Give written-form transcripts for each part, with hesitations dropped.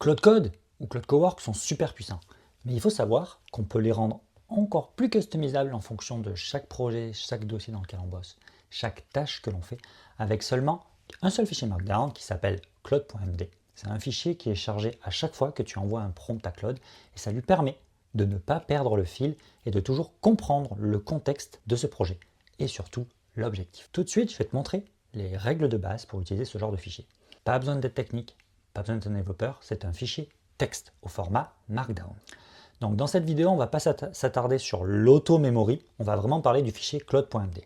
Claude Code ou Claude Cowork sont super puissants, mais il faut savoir qu'on peut les rendre encore plus customisables en fonction de chaque projet, chaque dossier dans lequel on bosse, chaque tâche que l'on fait, avec seulement un seul fichier Markdown qui s'appelle claude.md. C'est un fichier qui est chargé à chaque fois que tu envoies un prompt à Claude et ça lui permet de ne pas perdre le fil et de toujours comprendre le contexte de ce projet et surtout l'objectif. Tout de suite, je vais te montrer les règles de base pour utiliser ce genre de fichier. Pas besoin d'être technique, pas besoin d'être un développeur, c'est un fichier texte au format Markdown. Donc dans cette vidéo, on ne va pas s'attarder sur l'auto-memory, on va vraiment parler du fichier claude.md.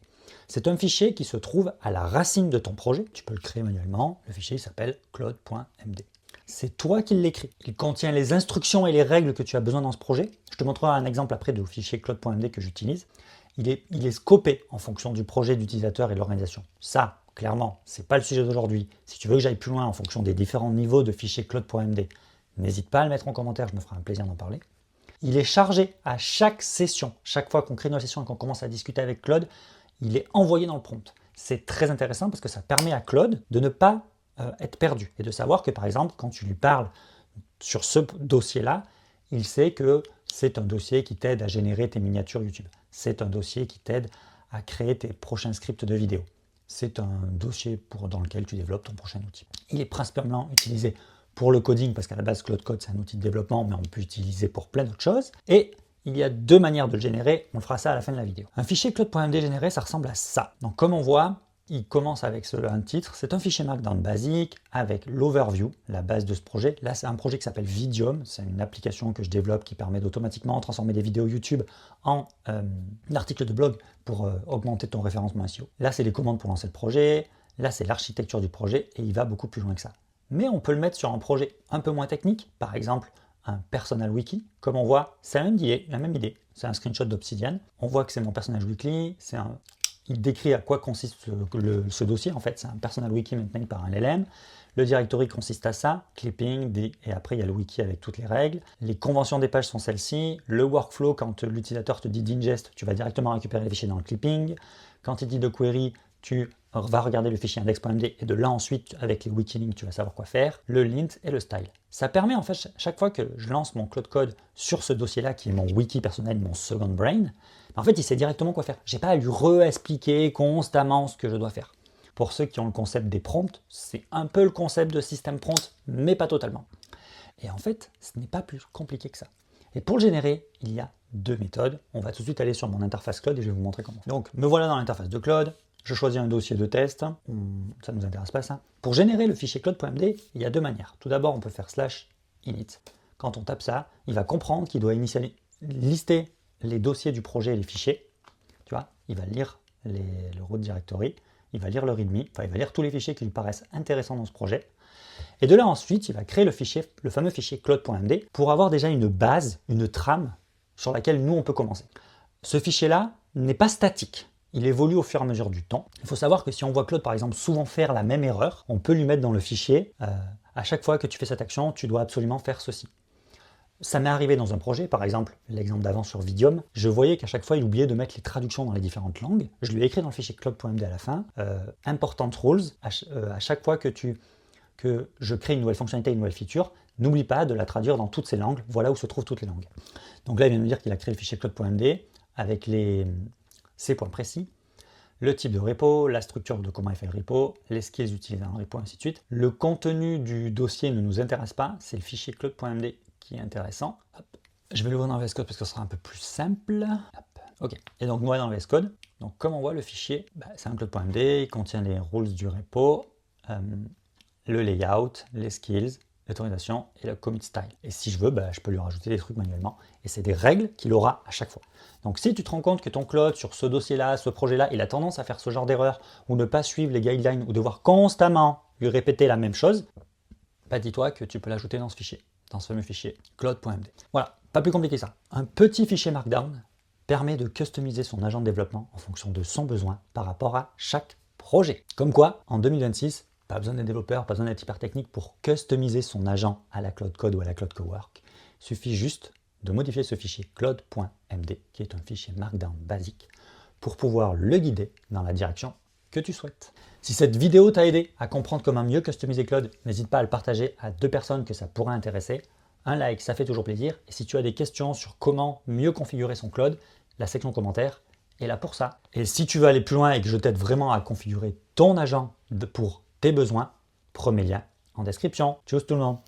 C'est un fichier qui se trouve à la racine de ton projet, tu peux le créer manuellement, le fichier s'appelle claude.md. C'est toi qui l'écris. Il contient les instructions et les règles que tu as besoin dans ce projet. Je te montrerai un exemple après du fichier claude.md que j'utilise. Il est scopé en fonction du projet d'utilisateur et de l'organisation. Ça, clairement, ce n'est pas le sujet d'aujourd'hui. Si tu veux que j'aille plus loin en fonction des différents niveaux de fichier claude.md, n'hésite pas à le mettre en commentaire, je me ferai un plaisir d'en parler. Il est chargé à chaque session. Chaque fois qu'on crée une session et qu'on commence à discuter avec Claude, il est envoyé dans le prompt. C'est très intéressant parce que ça permet à Claude de ne pas être perdu et de savoir que par exemple, quand tu lui parles sur ce dossier-là, il sait que c'est un dossier qui t'aide à générer tes miniatures YouTube. C'est un dossier qui t'aide à créer tes prochains scripts de vidéo. C'est un dossier dans lequel tu développes ton prochain outil. Il est principalement utilisé pour le coding, parce qu'à la base, Claude Code, c'est un outil de développement, mais on peut l'utiliser pour plein d'autres choses. Et il y a deux manières de le générer, on fera ça à la fin de la vidéo. Un fichier claude.md généré, ça ressemble à ça. Donc comme on voit, il commence avec un titre, c'est un fichier Markdown basique avec l'overview, la base de ce projet. Là, c'est un projet qui s'appelle Vidium, c'est une application que je développe qui permet d'automatiquement transformer des vidéos YouTube en articles de blog pour augmenter ton référencement SEO. Là, c'est les commandes pour lancer le projet, là, c'est l'architecture du projet et il va beaucoup plus loin que ça. Mais on peut le mettre sur un projet un peu moins technique, par exemple un personal wiki. Comme on voit, c'est la même idée. C'est un screenshot d'Obsidian. On voit que c'est mon personal wiki, il décrit à quoi consiste ce dossier. En fait, c'est un personal wiki maintenu par un LLM. Le directory consiste à ça, clipping, et après il y a le wiki avec toutes les règles. Les conventions des pages sont celles-ci. Le workflow, quand l'utilisateur te dit d'ingest, tu vas directement récupérer les fichiers dans le clipping. Quand il dit de query, tu vas regarder le fichier index.md et de là ensuite, avec les wikilinks, tu vas savoir quoi faire. Le lint et le style. Ça permet en fait, chaque fois que je lance mon Claude Code sur ce dossier-là, qui est mon wiki personnel, mon second brain, en fait, il sait directement quoi faire. Je n'ai pas à lui re-expliquer constamment ce que je dois faire. Pour ceux qui ont le concept des prompts, c'est un peu le concept de système prompt, mais pas totalement. Et en fait, ce n'est pas plus compliqué que ça. Et pour le générer, il y a deux méthodes. On va tout de suite aller sur mon interface Claude et je vais vous montrer comment. Donc, me voilà dans l'interface de Claude. Je choisis un dossier de test. Ça ne nous intéresse pas, ça. Pour générer le fichier claude.md, il y a deux manières. Tout d'abord, on peut faire /init. Quand on tape ça, il va comprendre qu'il doit lister les dossiers du projet et les fichiers. Tu vois, il va lire le root directory, il va lire le readme, il va lire tous les fichiers qui lui paraissent intéressants dans ce projet. Et de là ensuite, il va créer le fameux fichier claude.md pour avoir déjà une base, une trame sur laquelle nous on peut commencer. Ce fichier-là n'est pas statique. Il évolue au fur et à mesure du temps. Il faut savoir que si on voit Claude, par exemple, souvent faire la même erreur, on peut lui mettre dans le fichier, à chaque fois que tu fais cette action, tu dois absolument faire ceci. Ça m'est arrivé dans un projet, par exemple, l'exemple d'avant sur Vidium, je voyais qu'à chaque fois, il oubliait de mettre les traductions dans les différentes langues. Je lui ai écrit dans le fichier claude.md à la fin, important rules, à chaque fois que je crée une nouvelle fonctionnalité, une nouvelle feature, n'oublie pas de la traduire dans toutes ces langues, voilà où se trouvent toutes les langues. Donc là, il vient de me dire qu'il a créé le fichier claude.md avec ces points précis, le type de repo, la structure de comment il fait le repo, les skills utilisés dans le repo, ainsi de suite. Le contenu du dossier ne nous intéresse pas, c'est le fichier claude.md qui est intéressant. Hop. Je vais l'ouvrir dans VS Code parce que ce sera un peu plus simple. Hop. Ok, et donc nous voilà dans VS Code. Donc comme on voit le fichier, c'est un claude.md, il contient les rules du repo, le layout, les skills, l'autorisation et le commit style. Et si je veux, je peux lui rajouter des trucs manuellement. Et c'est des règles qu'il aura à chaque fois. Donc si tu te rends compte que ton Claude, sur ce dossier-là, ce projet-là, il a tendance à faire ce genre d'erreur, ou ne pas suivre les guidelines, ou devoir constamment lui répéter la même chose, dis-toi que tu peux l'ajouter dans ce fichier, dans ce fameux fichier claude.md. Voilà, pas plus compliqué que ça. Un petit fichier Markdown permet de customiser son agent de développement en fonction de son besoin par rapport à chaque projet. Comme quoi, en 2026, pas besoin d'être développeur, pas besoin d'être hyper technique pour customiser son agent à la Claude Code ou à la Claude Cowork. Il suffit juste de modifier ce fichier claude.md, qui est un fichier Markdown basique, pour pouvoir le guider dans la direction que tu souhaites. Si cette vidéo t'a aidé à comprendre comment mieux customiser Claude, n'hésite pas à le partager à 2 personnes que ça pourrait intéresser. Un like, ça fait toujours plaisir. Et si tu as des questions sur comment mieux configurer son Claude, la section commentaires est là pour ça. Et si tu veux aller plus loin et que je t'aide vraiment à configurer ton agent pour tes besoins, premier lien en description. Tchuss tout le monde!